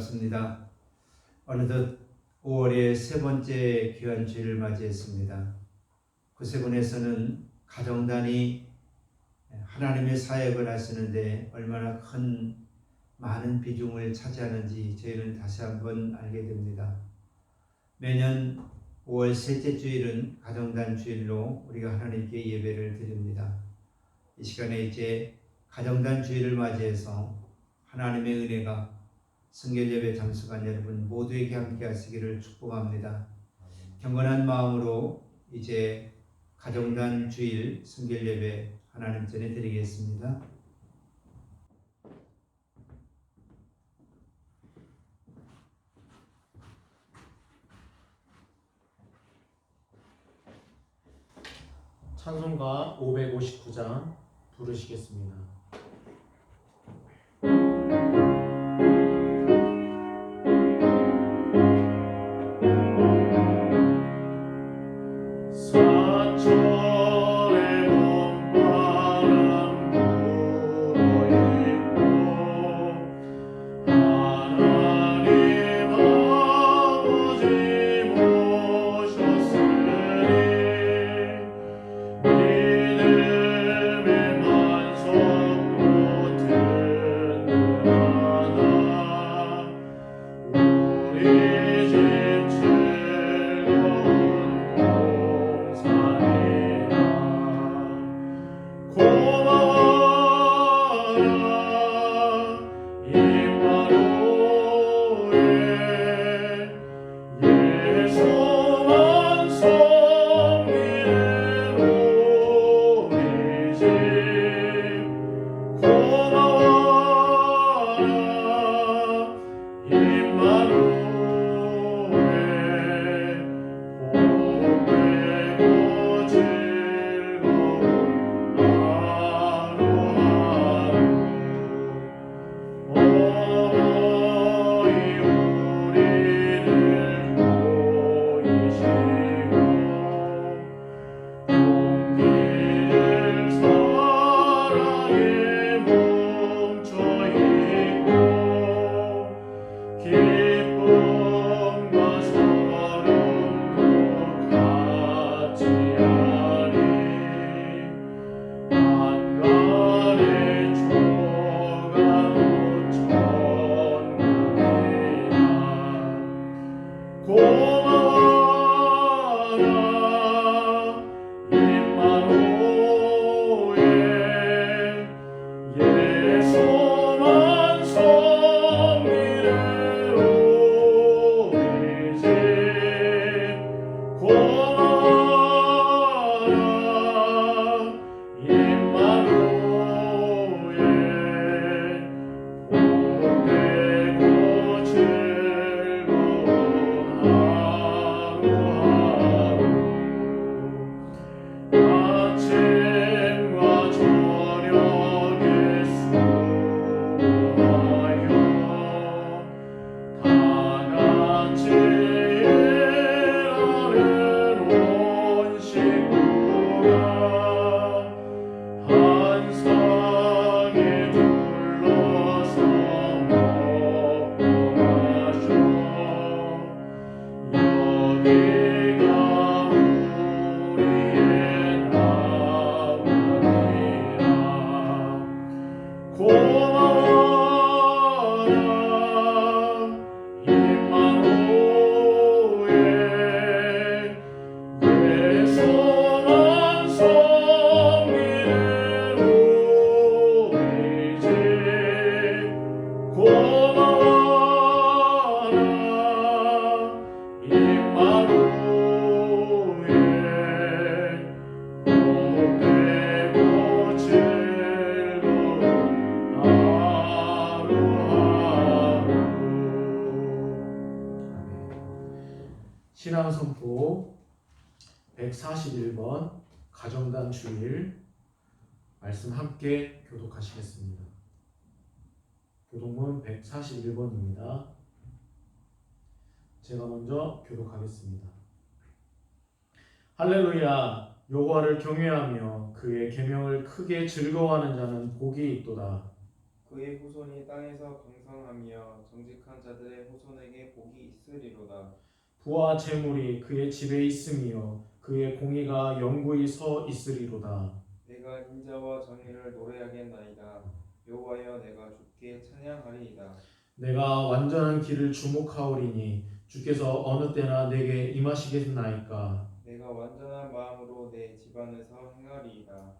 반갑습니다. 어느덧 5월의 세 번째 귀한 주일을 맞이했습니다. 구세군에서는 가정단이 하나님의 사역을 하시는데 얼마나 많은 비중을 차지하는지 저희는 다시 한번 알게 됩니다. 매년 5월 셋째 주일은 가정단 주일로 우리가 하나님께 예배를 드립니다. 이 시간에 이제 가정단 주일을 맞이해서 하나님의 은혜가 성결 예배 참석한 여러분 모두에게 함께 하시기를 축복합니다. 경건한 마음으로 이제 가정단 주일 성결 예배 하나님 전에 드리겠습니다. 찬송가 559장 부르시겠습니다. 신앙선포 141번 가정단 주일 말씀 함께 교독하시겠습니다. 교독문 141번입니다. 제가 먼저 교독하겠습니다. 할렐루야! 여호와를 경외하며 그의 계명을 크게 즐거워하는 자는 복이 있도다. 그의 후손이 땅에서 강성하며 정직한 자들의 후손에게 복이 있으리로다. 부와 재물이 그의 집에 있으며 그의 공의가 영구히 서 있으리로다. 내가 인자와 정의를 노래하겠나이다. 여호와여, 내가 주께 찬양하리이다. 내가 완전한 길을 주목하오리니 주께서 어느 때나 내게 임하시겠나이까. 내가 완전한 마음으로 내 집안에서 행하리이다.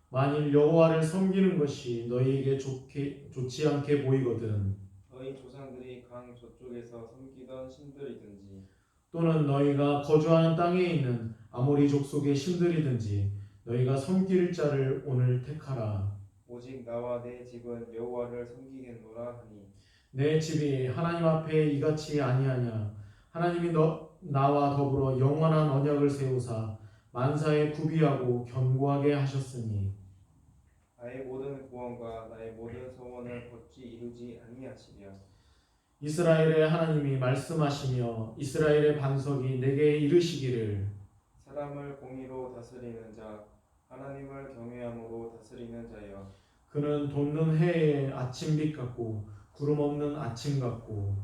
만일 여호와를 섬기는 것이 너희에게 좋지 않게 보이거든, 너희 조상들이 강 저쪽에서 섬기던 신들이든지 또는 너희가 거주하는 땅에 있는 아모리 족속의 신들이든지 너희가 섬길 자를 오늘 택하라. 오직 나와 내 집은 여호와를 섬기겠노라 하니 내 집이 하나님 앞에 이같이 아니하냐. 하나님이 나와 더불어 영원한 언약을 세우사 만사에 구비하고 견고하게 하셨으니 나의 모든 구원과 나의 모든 소원을 어찌 이루지 아니하시랴. 이스라엘의 하나님이 말씀하시며 이스라엘의 반석이 내게 이르시기를 사람을 공의로 다스리는 자, 하나님을 경외함으로 다스리는 자여. 그는 돋는 해의 아침빛 같고 구름 없는 아침 같고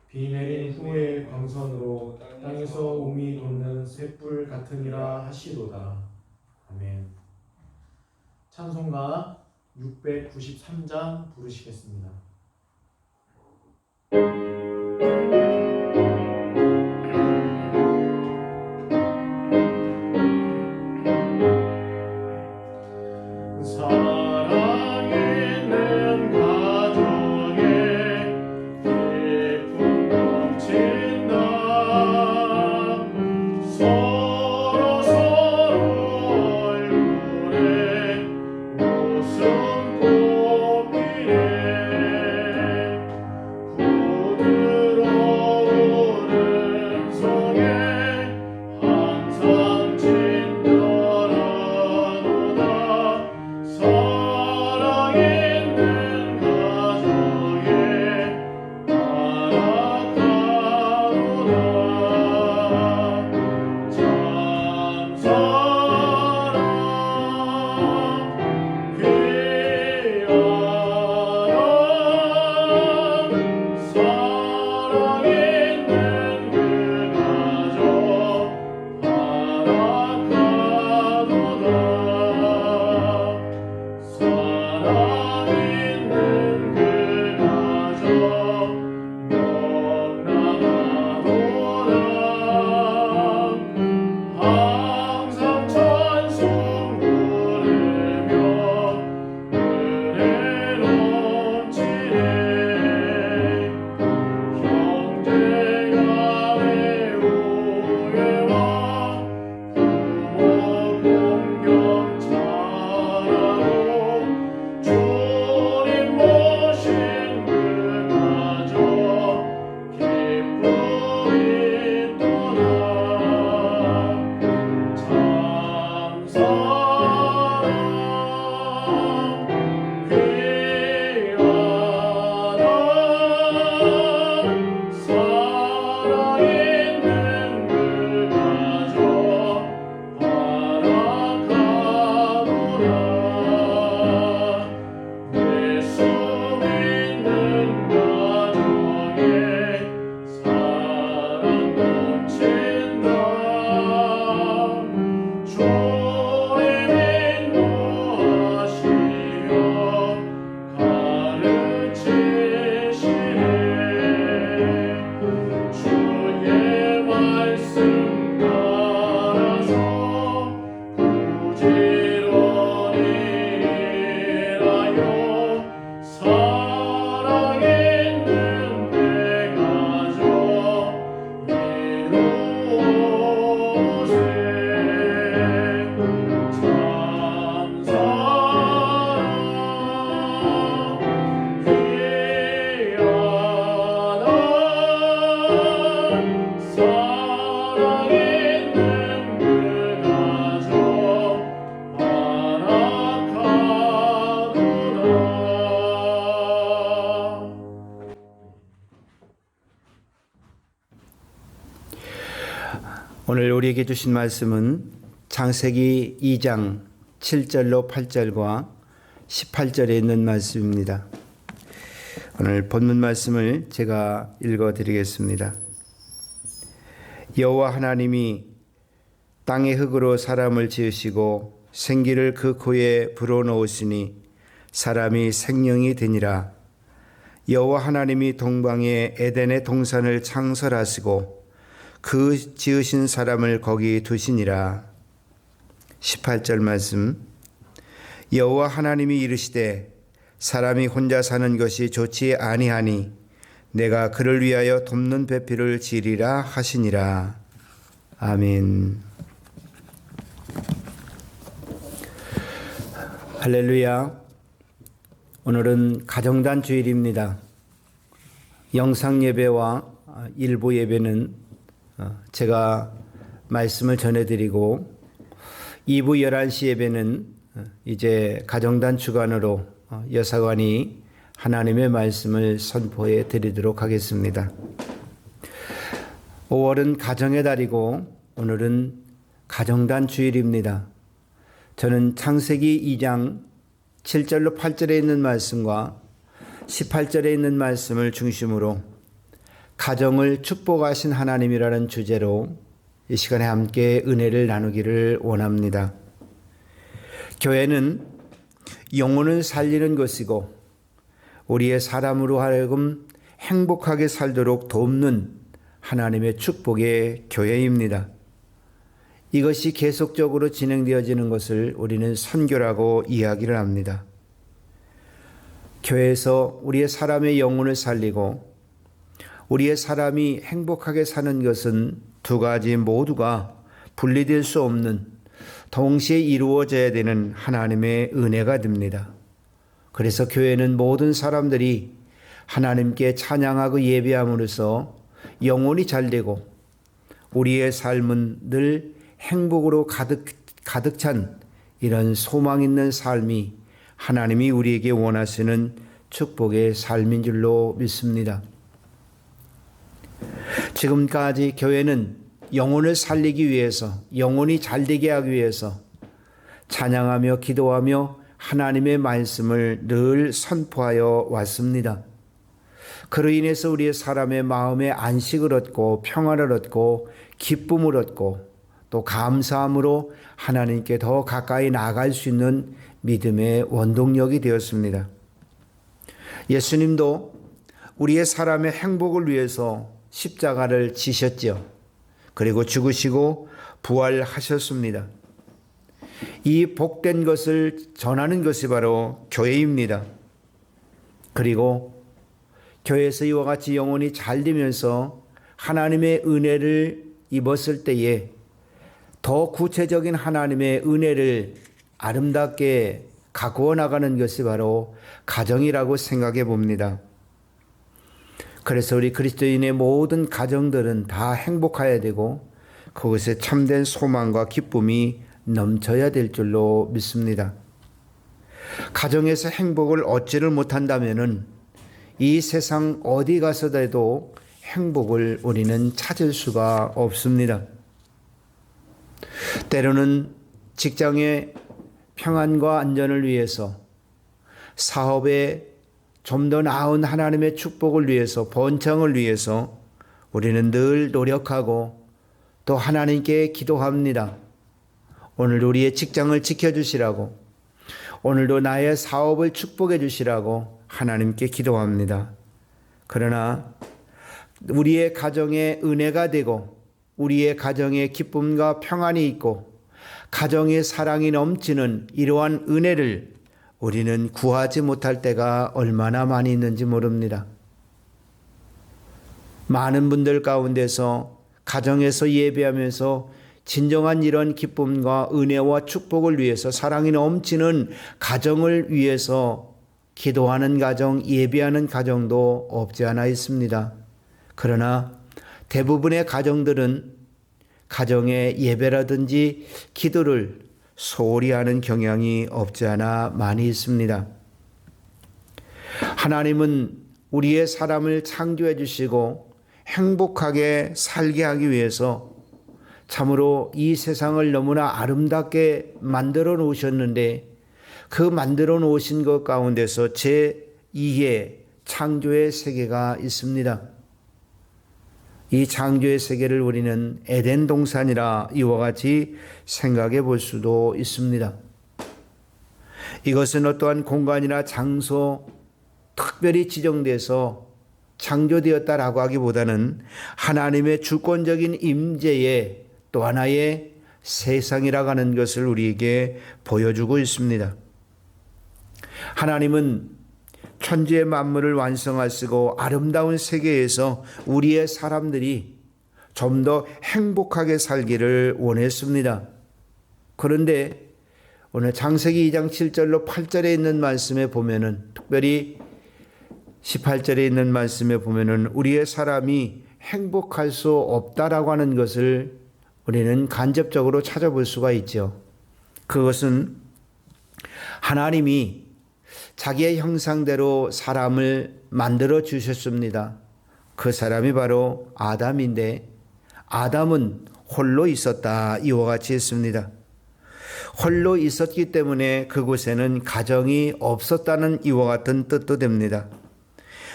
비 내린 후의 광선으로 땅에서 우미 돋는 쇳불 같으니라 하시도다. 아멘. 찬송가 693장 부르시겠습니다. 사랑 있는 가정에 기쁨 넘친다. 서로 얼굴에 웃음 꽃피네. 부드러운 음성에 항상 친절하도다. 사랑 있는 가정에 아락하도다. 참 사랑 귀하다. 사랑 있는 그 가정 아락하도다. 사랑 있는 그 가정 명랑하도다. 항상 찬송 부르며 은혜 넘치네. 형제가 외우에와 부모 공경 잘하고 주님 모신 그 가정 기쁨이 또다. 참 사랑 귀하다. 사랑 있는 그 가정 아락하도다. 예수 믿는 가정에 사랑 넘친다. 주님 인도하시며 가르치시네. 주의 말씀 따라서 부지런히 일하여 사랑 있는 내 가정 이루어세. 참 사랑 귀하다. 사랑 있는 그 가정 아락하도다. 오늘 우리에게 주신 말씀은 창세기 2장 7절로 8절과 18절에 있는 말씀입니다. 오늘 본문 말씀을 제가 읽어드리겠습니다. 여호와 하나님이 땅의 흙으로 사람을 지으시고 생기를 그 코에 불어넣으시니 사람이 생명이 되니라. 여호와 하나님이 동방에 에덴의 동산을 창설하시고 그 지으신 사람을 거기 두시니라. 18절 말씀. 여호와 하나님이 이르시되 사람이 혼자 사는 것이 좋지 아니하니 내가 그를 위하여 돕는 배필을 지으리라 하시니라. 아멘. 할렐루야. 오늘은 가정단 주일입니다. 영상 예배와 일부 예배는 제가 말씀을 전해드리고 2부 11시 예배는 이제 가정단 주간으로 여사관이 하나님의 말씀을 선포해 드리도록 하겠습니다. 5월은 가정의 달이고 오늘은 가정단 주일입니다. 저는 창세기 2장 7절로 8절에 있는 말씀과 18절에 있는 말씀을 중심으로 가정을 축복하신 하나님이라는 주제로 이 시간에 함께 은혜를 나누기를 원합니다. 교회는 영혼을 살리는 것이고 우리의 사람으로 하여금 행복하게 살도록 돕는 하나님의 축복의 교회입니다. 이것이 계속적으로 진행되어지는 것을 우리는 선교라고 이야기를 합니다. 교회에서 우리의 사람의 영혼을 살리고 우리의 사람이 행복하게 사는 것은 두 가지 모두가 분리될 수 없는 동시에 이루어져야 되는 하나님의 은혜가 됩니다. 그래서 교회는 모든 사람들이 하나님께 찬양하고 예배함으로써 영혼이 잘되고 우리의 삶은 늘 행복으로 가득 찬 이런 소망 있는 삶이 하나님이 우리에게 원하시는 축복의 삶인 줄로 믿습니다. 지금까지 교회는 영혼을 살리기 위해서, 영혼이 잘되게 하기 위해서 찬양하며 기도하며 하나님의 말씀을 늘 선포하여 왔습니다. 그로 인해서 우리의 사람의 마음에 안식을 얻고 평화를 얻고 기쁨을 얻고 또 감사함으로 하나님께 더 가까이 나아갈 수 있는 믿음의 원동력이 되었습니다. 예수님도 우리의 사람의 행복을 위해서 십자가를 지셨지요. 그리고 죽으시고 부활하셨습니다. 이 복된 것을 전하는 것이 바로 교회입니다. 그리고 교회에서 이와 같이 영혼이 잘되면서 하나님의 은혜를 입었을 때에 더 구체적인 하나님의 은혜를 아름답게 가꾸어 나가는 것이 바로 가정이라고 생각해 봅니다. 그래서 우리 그리스도인의 모든 가정들은 다 행복해야 되고 그것에 참된 소망과 기쁨이 넘쳐야 될 줄로 믿습니다. 가정에서 행복을 얻지를 못한다면은 이 세상 어디 가서라도 행복을 우리는 찾을 수가 없습니다. 때로는 직장의 평안과 안전을 위해서, 사업에 좀 더 나은 하나님의 축복을 위해서, 번창을 위해서 우리는 늘 노력하고 또 하나님께 기도합니다. 오늘 우리의 직장을 지켜주시라고, 오늘도 나의 사업을 축복해 주시라고 하나님께 기도합니다. 그러나 우리의 가정에 은혜가 되고 우리의 가정에 기쁨과 평안이 있고 가정의 사랑이 넘치는 이러한 은혜를 우리는 구하지 못할 때가 얼마나 많이 있는지 모릅니다. 많은 분들 가운데서 가정에서 예배하면서 진정한 이런 기쁨과 은혜와 축복을 위해서, 사랑이 넘치는 가정을 위해서 기도하는 가정, 예배하는 가정도 없지 않아 있습니다. 그러나 대부분의 가정들은 가정의 예배라든지 기도를 소홀히 하는 경향이 없지 않아 많이 있습니다. 하나님은 우리의 사람을 창조해 주시고 행복하게 살게 하기 위해서 참으로 이 세상을 너무나 아름답게 만들어 놓으셨는데, 그 만들어 놓으신 것 가운데서 제2의 창조의 세계가 있습니다. 이 창조의 세계를 우리는 에덴 동산이라 이와 같이 생각해 볼 수도 있습니다. 이것은 어떠한 공간이나 장소 특별히 지정돼서 창조되었다라고 하기보다는 하나님의 주권적인 임재의 또 하나의 세상이라고 하는 것을 우리에게 보여주고 있습니다. 하나님은 천지의 만물을 완성하시고 아름다운 세계에서 우리의 사람들이 좀 더 행복하게 살기를 원했습니다. 그런데 오늘 창세기 2장 7절로 8절에 있는 말씀에 보면은, 특별히 18절에 있는 말씀에 보면은 우리의 사람이 행복할 수 없다라고 하는 것을 우리는 간접적으로 찾아볼 수가 있죠. 그것은 하나님이 자기의 형상대로 사람을 만들어 주셨습니다. 그 사람이 바로 아담인데, 아담은 홀로 있었다 이와 같이 했습니다. 홀로 있었기 때문에 그곳에는 가정이 없었다는 이와 같은 뜻도 됩니다.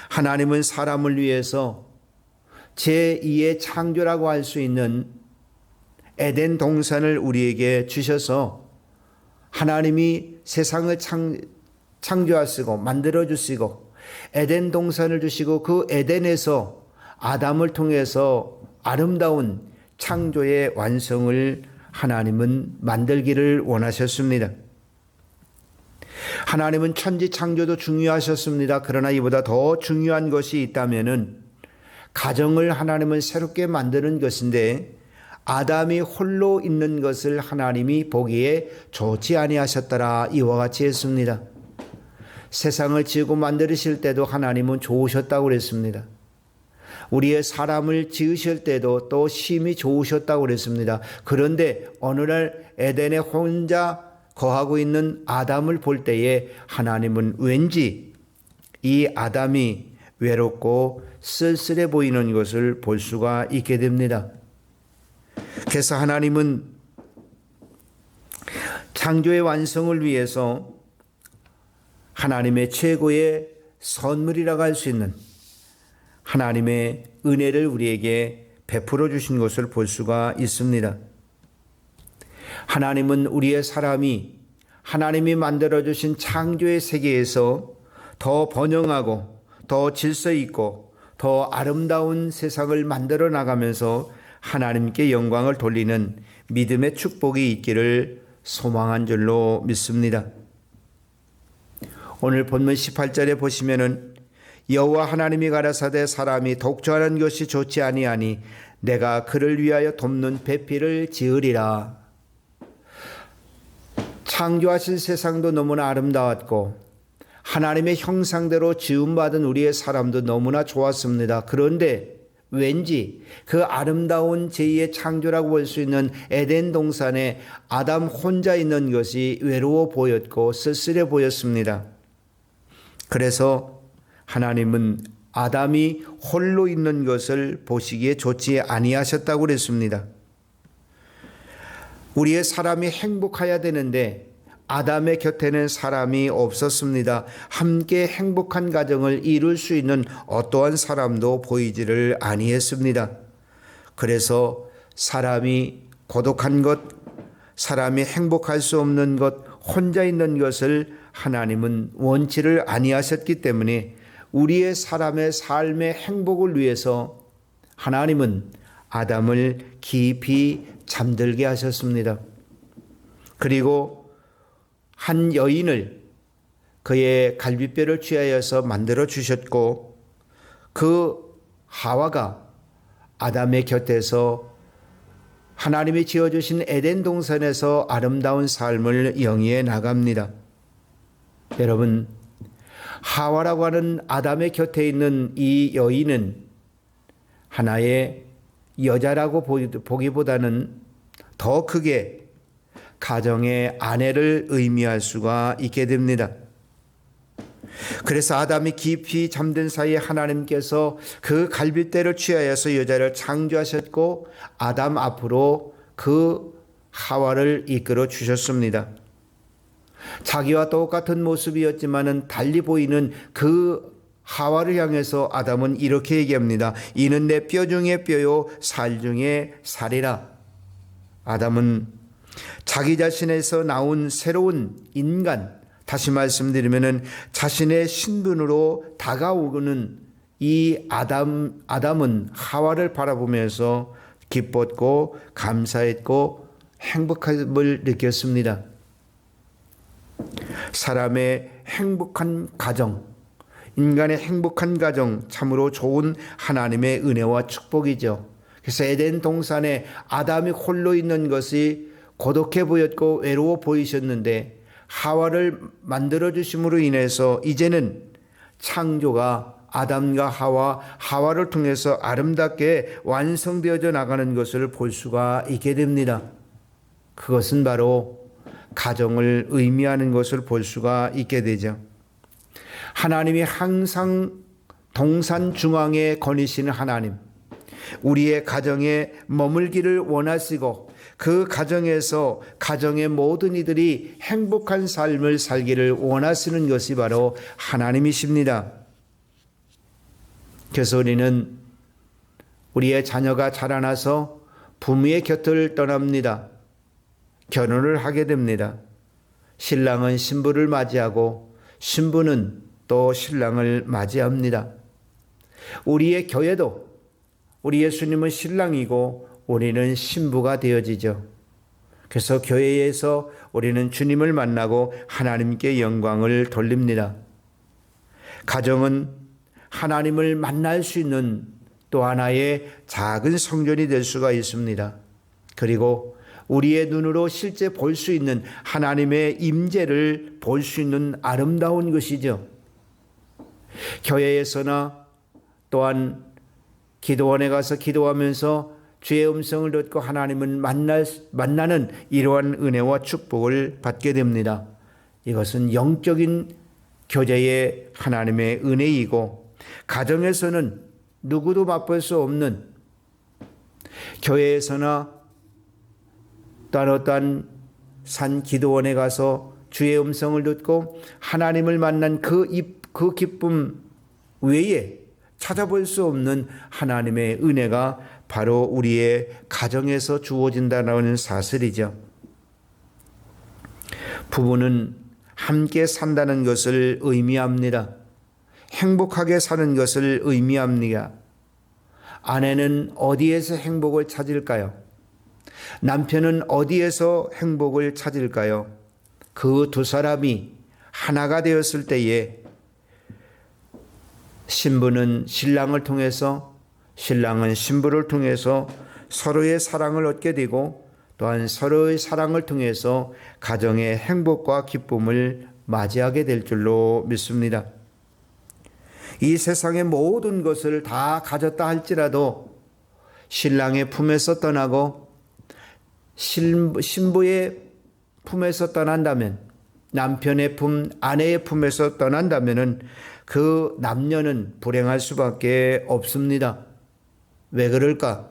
하나님은 사람을 위해서 제2의 창조라고 할 수 있는 에덴 동산을 우리에게 주셔서 하나님이 세상을 창조하시고 만들어 주시고 에덴 동산을 주시고 그 에덴에서 아담을 통해서 아름다운 창조의 완성을 하나님은 만들기를 원하셨습니다. 하나님은 천지 창조도 중요하셨습니다. 그러나 이보다 더 중요한 것이 있다면은 가정을 하나님은 새롭게 만드는 것인데, 아담이 홀로 있는 것을 하나님이 보기에 좋지 아니하셨더라 이와 같이 했습니다. 세상을 지으고 만드실 때도 하나님은 좋으셨다고 그랬습니다. 우리의 사람을 지으실 때도 또 심히 좋으셨다고 그랬습니다. 그런데 어느 날 에덴에 혼자 거하고 있는 아담을 볼 때에 하나님은 왠지 이 아담이 외롭고 쓸쓸해 보이는 것을 볼 수가 있게 됩니다. 그래서 하나님은 창조의 완성을 위해서 하나님의 최고의 선물이라고 할 수 있는 하나님의 은혜를 우리에게 베풀어 주신 것을 볼 수가 있습니다. 하나님은 우리의 사람이 하나님이 만들어 주신 창조의 세계에서 더 번영하고 더 질서 있고 더 아름다운 세상을 만들어 나가면서 하나님께 영광을 돌리는 믿음의 축복이 있기를 소망한 줄로 믿습니다. 오늘 본문 18절에 보시면은 여호와 하나님이 가라사대 사람이 독주하는 것이 좋지 아니하니 내가 그를 위하여 돕는 배필을 지으리라. 창조하신 세상도 너무나 아름다웠고 하나님의 형상대로 지음받은 우리의 사람도 너무나 좋았습니다. 그런데 왠지 그 아름다운 제2의 창조라고 볼 수 있는 에덴 동산에 아담 혼자 있는 것이 외로워 보였고 쓸쓸해 보였습니다. 그래서 하나님은 아담이 홀로 있는 것을 보시기에 좋지 아니하셨다고 그랬습니다. 우리의 사람이 행복해야 되는데 아담의 곁에는 사람이 없었습니다. 함께 행복한 가정을 이룰 수 있는 어떠한 사람도 보이지를 아니했습니다. 그래서 사람이 고독한 것, 사람이 행복할 수 없는 것, 혼자 있는 것을 하나님은 원치를 아니하셨기 때문에 우리의 사람의 삶의 행복을 위해서 하나님은 아담을 깊이 잠들게 하셨습니다. 그리고 한 여인을 그의 갈비뼈를 취하여서 만들어 주셨고 그 하와가 아담의 곁에서 하나님이 지어주신 에덴 동산에서 아름다운 삶을 영위해 나갑니다. 여러분, 하와라고 하는 아담의 곁에 있는 이 여인은 하나의 여자라고 보기보다는 더 크게 가정의 아내를 의미할 수가 있게 됩니다. 그래서 아담이 깊이 잠든 사이에 하나님께서 그 갈빗대를 취하여서 여자를 창조하셨고 아담 앞으로 그 하와를 이끌어 주셨습니다. 자기와 똑같은 모습이었지만은 달리 보이는 그 하와를 향해서 아담은 이렇게 얘기합니다. 이는 내 뼈 중에 뼈요 살 중에 살이라. 아담은 자기 자신에서 나온 새로운 인간, 다시 말씀드리면은 자신의 신분으로 다가오는 이 아담은 하와를 바라보면서 기뻤고 감사했고 행복함을 느꼈습니다. 사람의 행복한 가정, 인간의 행복한 가정, 참으로 좋은 하나님의 은혜와 축복이죠. 그래서 에덴 동산에 아담이 홀로 있는 것이 고독해 보였고 외로워 보이셨는데 하와를 만들어 주심으로 인해서 이제는 창조가 아담과 하와를 통해서 아름답게 완성되어져 나가는 것을 볼 수가 있게 됩니다. 그것은 바로 가정을 의미하는 것을 볼 수가 있게 되죠. 하나님이 항상 동산 중앙에 거니시는 하나님, 우리의 가정에 머물기를 원하시고 그 가정에서 가정의 모든 이들이 행복한 삶을 살기를 원하시는 것이 바로 하나님이십니다. 그래서 우리는 우리의 자녀가 자라나서 부모의 곁을 떠납니다. 결혼을 하게 됩니다. 신랑은 신부를 맞이하고 신부는 또 신랑을 맞이합니다. 우리의 교회도 우리 예수님은 신랑이고 우리는 신부가 되어지죠. 그래서 교회에서 우리는 주님을 만나고 하나님께 영광을 돌립니다. 가정은 하나님을 만날 수 있는 또 하나의 작은 성전이 될 수가 있습니다. 그리고 우리의 눈으로 실제 볼 수 있는 하나님의 임재를 볼 수 있는 아름다운 것이죠. 교회에서나 또한 기도원에 가서 기도하면서 주의 음성을 듣고 하나님을 만나는 이러한 은혜와 축복을 받게 됩니다. 이것은 영적인 교제의 하나님의 은혜이고 가정에서는 누구도 맛볼 수 없는, 교회에서나 또한 어떠한 산 기도원에 가서 주의 음성을 듣고 하나님을 만난 그 기쁨 외에 찾아볼 수 없는 하나님의 은혜가 바로 우리의 가정에서 주어진다는 사실이죠. 부부는 함께 산다는 것을 의미합니다. 행복하게 사는 것을 의미합니다. 아내는 어디에서 행복을 찾을까요? 남편은 어디에서 행복을 찾을까요? 그 두 사람이 하나가 되었을 때에 신부는 신랑을 통해서, 신랑은 신부를 통해서 서로의 사랑을 얻게 되고 또한 서로의 사랑을 통해서 가정의 행복과 기쁨을 맞이하게 될 줄로 믿습니다. 이 세상의 모든 것을 다 가졌다 할지라도 신랑의 품에서 떠나고 신부의 품에서 떠난다면, 남편의 품, 아내의 품에서 떠난다면 그 남녀는 불행할 수밖에 없습니다. 왜 그럴까?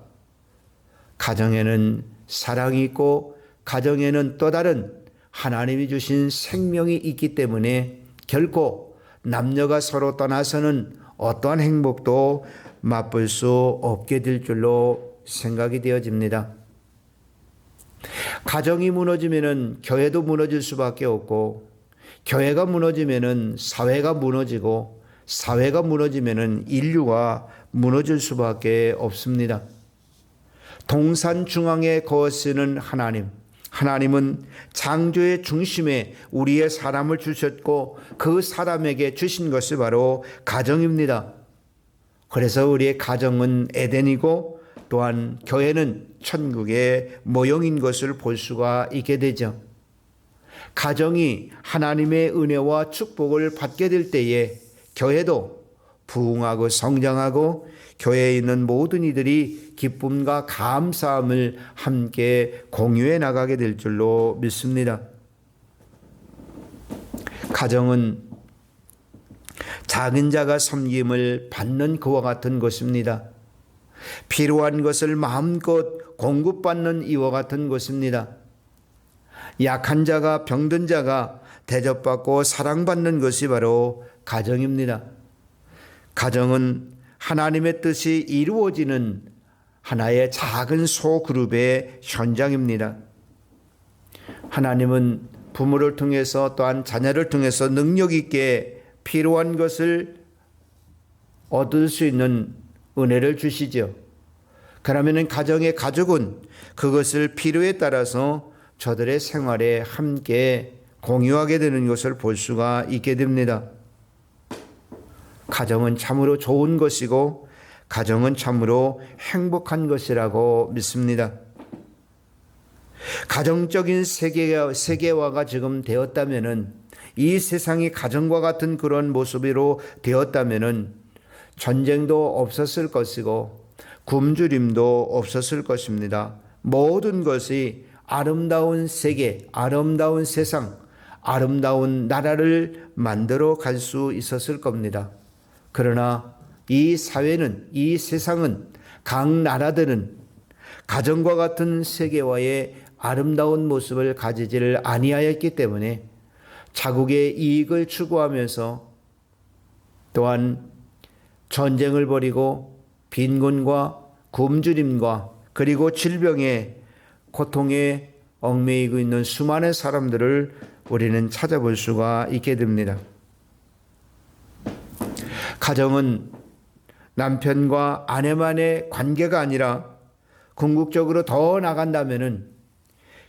가정에는 사랑이 있고 가정에는 또 다른 하나님이 주신 생명이 있기 때문에 결코 남녀가 서로 떠나서는 어떠한 행복도 맛볼 수 없게 될 줄로 생각이 되어집니다. 가정이 무너지면은 교회도 무너질 수밖에 없고, 교회가 무너지면은 사회가 무너지고, 사회가 무너지면은 인류가 무너질 수밖에 없습니다. 동산 중앙에 거하시는 하나님, 하나님은 창조의 중심에 우리의 사람을 주셨고 그 사람에게 주신 것이 바로 가정입니다. 그래서 우리의 가정은 에덴이고 또한 교회는 천국의 모형인 것을 볼 수가 있게 되죠. 가정이 하나님의 은혜와 축복을 받게 될 때에 교회도 부흥하고 성장하고 교회에 있는 모든 이들이 기쁨과 감사함을 함께 공유해 나가게 될 줄로 믿습니다. 가정은 작은 자가 섬김을 받는 그와 같은 것입니다. 필요한 것을 마음껏 공급받는 이와 같은 것입니다. 약한 자가, 병든 자가 대접받고 사랑받는 것이 바로 가정입니다. 가정은 하나님의 뜻이 이루어지는 하나의 작은 소그룹의 현장입니다. 하나님은 부모를 통해서 또한 자녀를 통해서 능력 있게 필요한 것을 얻을 수 있는 은혜를 주시죠. 그러면 가정의 가족은 그것을 필요에 따라서 저들의 생활에 함께 공유하게 되는 것을 볼 수가 있게 됩니다. 가정은 참으로 좋은 것이고 가정은 참으로 행복한 것이라고 믿습니다. 가정적인 세계화가 지금 되었다면은, 이 세상이 가정과 같은 그런 모습으로 되었다면은 전쟁도 없었을 것이고 굶주림도 없었을 것입니다. 모든 것이 아름다운 세계, 아름다운 세상, 아름다운 나라를 만들어 갈 수 있었을 겁니다. 그러나 이 사회는, 이 세상은, 각 나라들은 가정과 같은 세계화의 아름다운 모습을 가지지를 아니하였기 때문에 자국의 이익을 추구하면서 또한 전쟁을 벌이고 빈곤과 굶주림과 그리고 질병의 고통에 얽매이고 있는 수많은 사람들을 우리는 찾아볼 수가 있게 됩니다. 가정은 남편과 아내만의 관계가 아니라 궁극적으로 더 나간다면은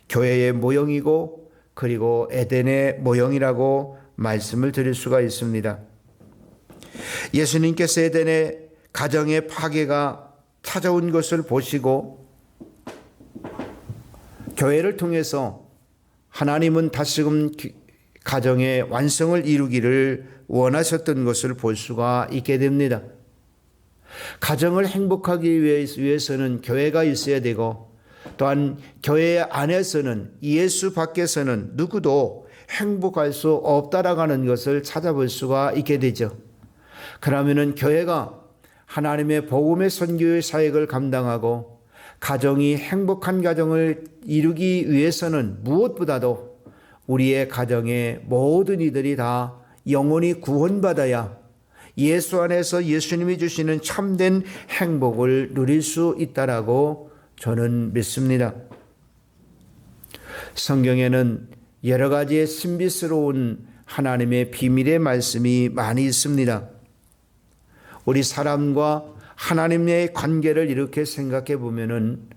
교회의 모형이고 그리고 에덴의 모형이라고 말씀을 드릴 수가 있습니다. 예수님께서 에덴의 가정의 파괴가 찾아온 것을 보시고 교회를 통해서 하나님은 다시금 가정의 완성을 이루기를 원하셨던 것을 볼 수가 있게 됩니다. 가정을 행복하기 위해서는 교회가 있어야 되고 또한 교회 안에서는, 예수 밖에서는 누구도 행복할 수 없다라는 것을 찾아볼 수가 있게 되죠. 그러면은 교회가 하나님의 복음의 선교의 사역을 감당하고 가정이 행복한 가정을 이루기 위해서는 무엇보다도 우리의 가정의 모든 이들이 다 영원히 구원받아야 예수 안에서 예수님이 주시는 참된 행복을 누릴 수 있다라고 저는 믿습니다. 성경에는 여러 가지의 신비스러운 하나님의 비밀의 말씀이 많이 있습니다. 우리 사람과 하나님의 관계를 이렇게 생각해 보면은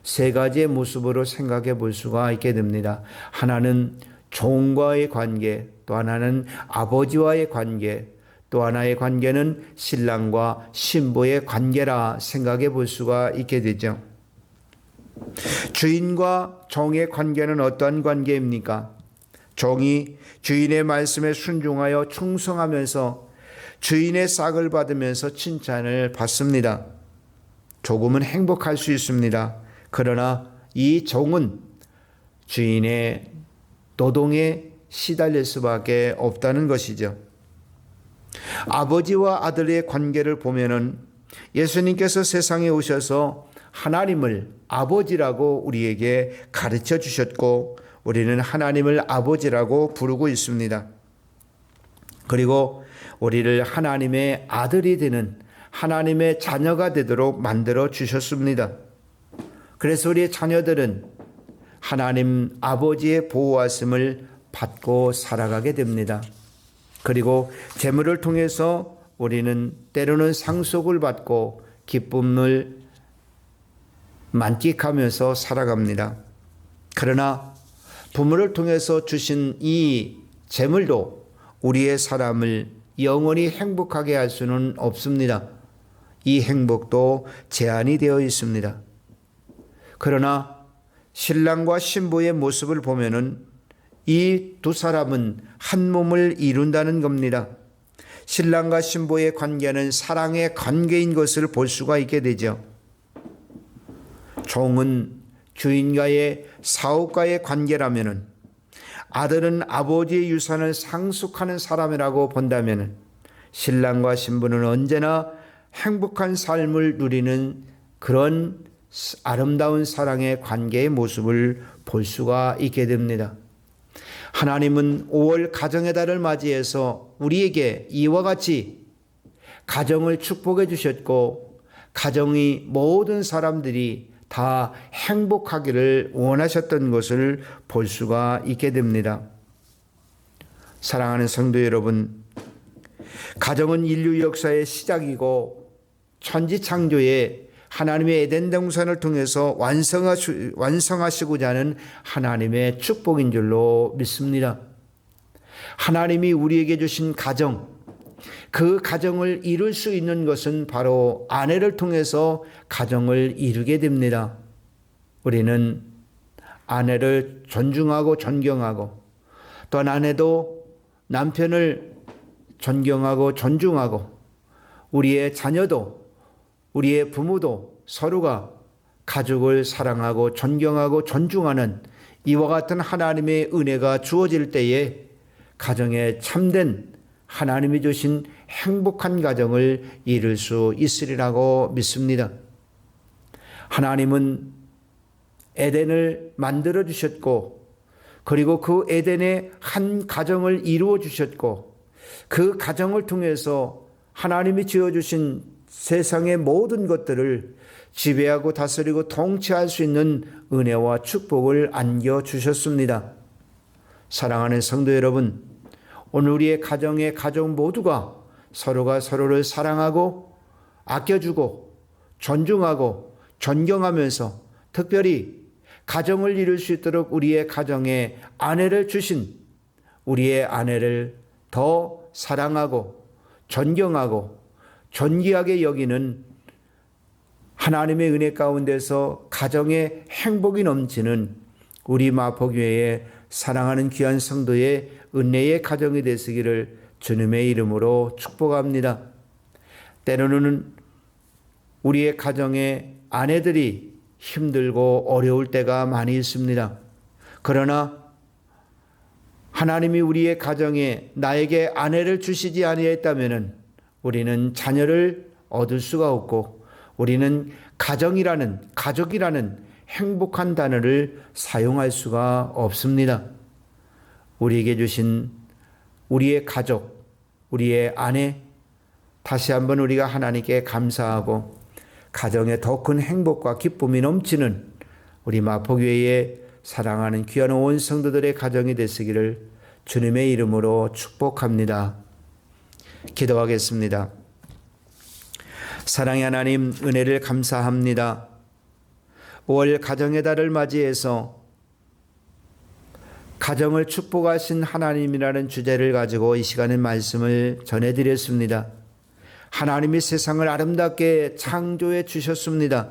세 가지의 모습으로 생각해 볼 수가 있게 됩니다. 하나는 종과의 관계, 또 하나는 아버지와의 관계, 또 하나의 관계는 신랑과 신부의 관계라 생각해 볼 수가 있게 되죠. 주인과 종의 관계는 어떠한 관계입니까? 종이 주인의 말씀에 순종하여 충성하면서 주인의 싹을 받으면서 칭찬을 받습니다. 조금은 행복할 수 있습니다. 그러나 이 종은 주인의 노동에 시달릴 수밖에 없다는 것이죠. 아버지와 아들의 관계를 보면은 예수님께서 세상에 오셔서 하나님을 아버지라고 우리에게 가르쳐 주셨고 우리는 하나님을 아버지라고 부르고 있습니다. 그리고 우리를 하나님의 아들이 되는, 하나님의 자녀가 되도록 만들어 주셨습니다. 그래서 우리의 자녀들은 하나님 아버지의 보호하심을 받고 살아가게 됩니다. 그리고 재물을 통해서 우리는 때로는 상속을 받고 기쁨을 만끽하면서 살아갑니다. 그러나 부모를 통해서 주신 이 재물도 우리의 사람을 영원히 행복하게 할 수는 없습니다. 이 행복도 제한이 되어 있습니다. 그러나 신랑과 신부의 모습을 보면은 이 두 사람은 한 몸을 이룬다는 겁니다. 신랑과 신부의 관계는 사랑의 관계인 것을 볼 수가 있게 되죠. 종은 주인과의 사업가의 관계라면은, 아들은 아버지의 유산을 상속하는 사람이라고 본다면은, 신랑과 신부는 언제나 행복한 삶을 누리는 그런 아름다운 사랑의 관계의 모습을 볼 수가 있게 됩니다. 하나님은 5월 가정의 달을 맞이해서 우리에게 이와 같이 가정을 축복해 주셨고 가정이 모든 사람들이 다 행복하기를 원하셨던 것을 볼 수가 있게 됩니다. 사랑하는 성도 여러분, 가정은 인류 역사의 시작이고 천지 창조에 하나님의 에덴 동산을 통해서 완성하시고자 하는 하나님의 축복인 줄로 믿습니다. 하나님이 우리에게 주신 가정, 그 가정을 이룰 수 있는 것은 바로 아내를 통해서 가정을 이루게 됩니다. 우리는 아내를 존중하고 존경하고 또한 아내도 남편을 존경하고 존중하고 우리의 자녀도 우리의 부모도 서로가 가족을 사랑하고 존경하고 존중하는 이와 같은 하나님의 은혜가 주어질 때에 가정에 참된 하나님이 주신 행복한 가정을 이룰 수 있으리라고 믿습니다. 하나님은 에덴을 만들어 주셨고 그리고 그 에덴에 한 가정을 이루어 주셨고 그 가정을 통해서 하나님이 지어주신 세상의 모든 것들을 지배하고 다스리고 통치할 수 있는 은혜와 축복을 안겨주셨습니다. 사랑하는 성도 여러분, 오늘 우리의 가정의 가족 모두가 서로가 서로를 사랑하고 아껴주고 존중하고 존경하면서 특별히 가정을 이룰 수 있도록 우리의 가정에 아내를 주신 우리의 아내를 더 사랑하고 존경하고 존귀하게 여기는 하나님의 은혜 가운데서 가정의 행복이 넘치는 우리 마포교회의 사랑하는 귀한 성도의 은혜의 가정이 되시기를 주님의 이름으로 축복합니다. 때로는 우리의 가정에 아내들이 힘들고 어려울 때가 많이 있습니다. 그러나 하나님이 우리의 가정에 나에게 아내를 주시지 아니했다면 우리는 자녀를 얻을 수가 없고 우리는 가족이라는 행복한 단어를 사용할 수가 없습니다. 우리에게 주신 우리의 가족, 우리의 아내, 다시 한번 우리가 하나님께 감사하고 가정에 더 큰 행복과 기쁨이 넘치는 우리 마포교회의 사랑하는 귀한 온 성도들의 가정이 되시기를 주님의 이름으로 축복합니다. 기도하겠습니다. 사랑의 하나님, 은혜를 감사합니다. 5월 가정의 달을 맞이해서 가정을 축복하신 하나님이라는 주제를 가지고 이 시간에 말씀을 전해드렸습니다. 하나님이 세상을 아름답게 창조해 주셨습니다.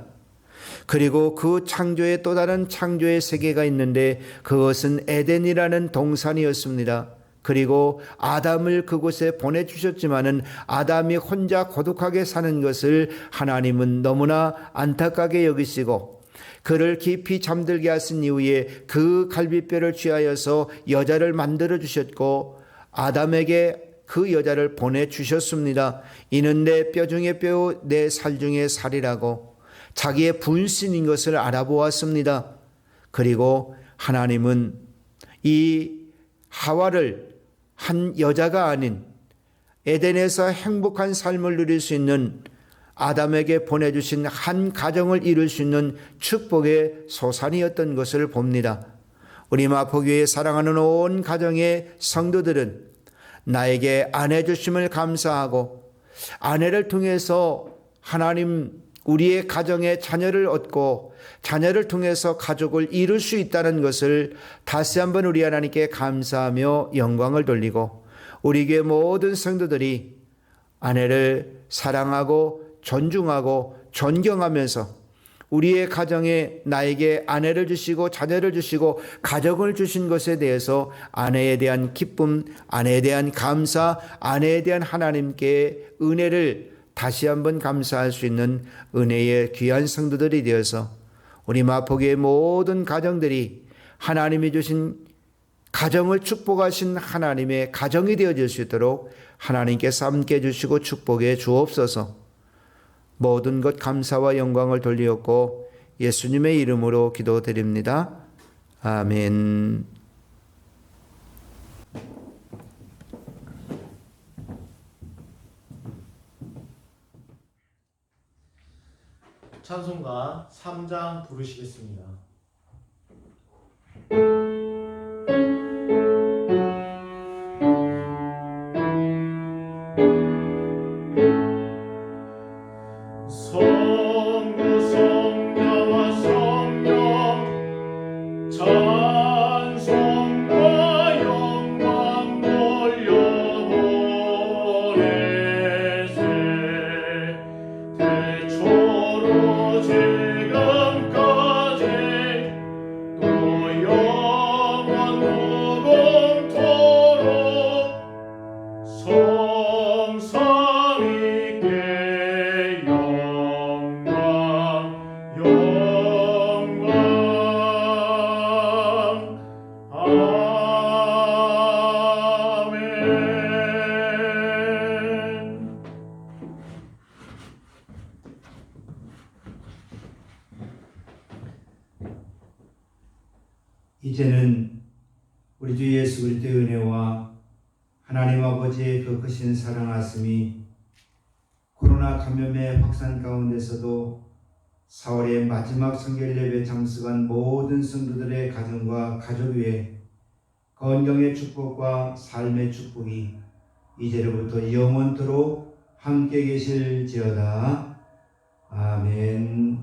그리고 그 창조에 또 다른 창조의 세계가 있는데 그것은 에덴이라는 동산이었습니다. 그리고 아담을 그곳에 보내주셨지만은 아담이 혼자 고독하게 사는 것을 하나님은 너무나 안타깝게 여기시고 그를 깊이 잠들게 하신 이후에 그 갈비뼈를 취하여서 여자를 만들어 주셨고 아담에게 그 여자를 보내주셨습니다. 이는 내 뼈 중에 뼈, 내 살 중에 살이라고 자기의 분신인 것을 알아보았습니다. 그리고 하나님은 이 하와를 한 여자가 아닌 에덴에서 행복한 삶을 누릴 수 있는 아담에게 보내주신 한 가정을 이룰 수 있는 축복의 소산이었던 것을 봅니다. 우리 마포교회 사랑하는 온 가정의 성도들은 나에게 아내 주심을 감사하고 아내를 통해서 하나님 우리의 가정에 자녀를 얻고 자녀를 통해서 가족을 이룰 수 있다는 것을 다시 한번 우리 하나님께 감사하며 영광을 돌리고 우리 교회 모든 성도들이 아내를 사랑하고 존중하고 존경하면서 우리의 가정에 나에게 아내를 주시고 자녀를 주시고 가족을 주신 것에 대해서 아내에 대한 기쁨, 아내에 대한 감사, 아내에 대한 하나님께 은혜를 다시 한번 감사할 수 있는 은혜의 귀한 성도들이 되어서 우리 마포교의 모든 가정들이 하나님이 주신 가정을 축복하신 하나님의 가정이 되어질 수 있도록 하나님께서 함께 해주시고 축복해 주옵소서. 모든 것 감사와 영광을 돌리었고 예수님의 이름으로 기도드립니다. 아멘. 찬송가 3장 부르시겠습니다. 성부 성자와 성령 찬송과 영광 돌려보내세 태초로 지금까지 또 영원 무궁토록 성삼위께 아멘. 이제는 우리 주 예수 그리스도의 은혜와 하나님 아버지의 그 크신 사랑하심이 코로나 감염의 확산 가운데서도 4월의 마지막 성결 예배 참석한 모든 성도들의 가정과 가족 위에 건강의 축복과 삶의 축복이 이제로부터 영원토록 함께 계실지어다. 아멘.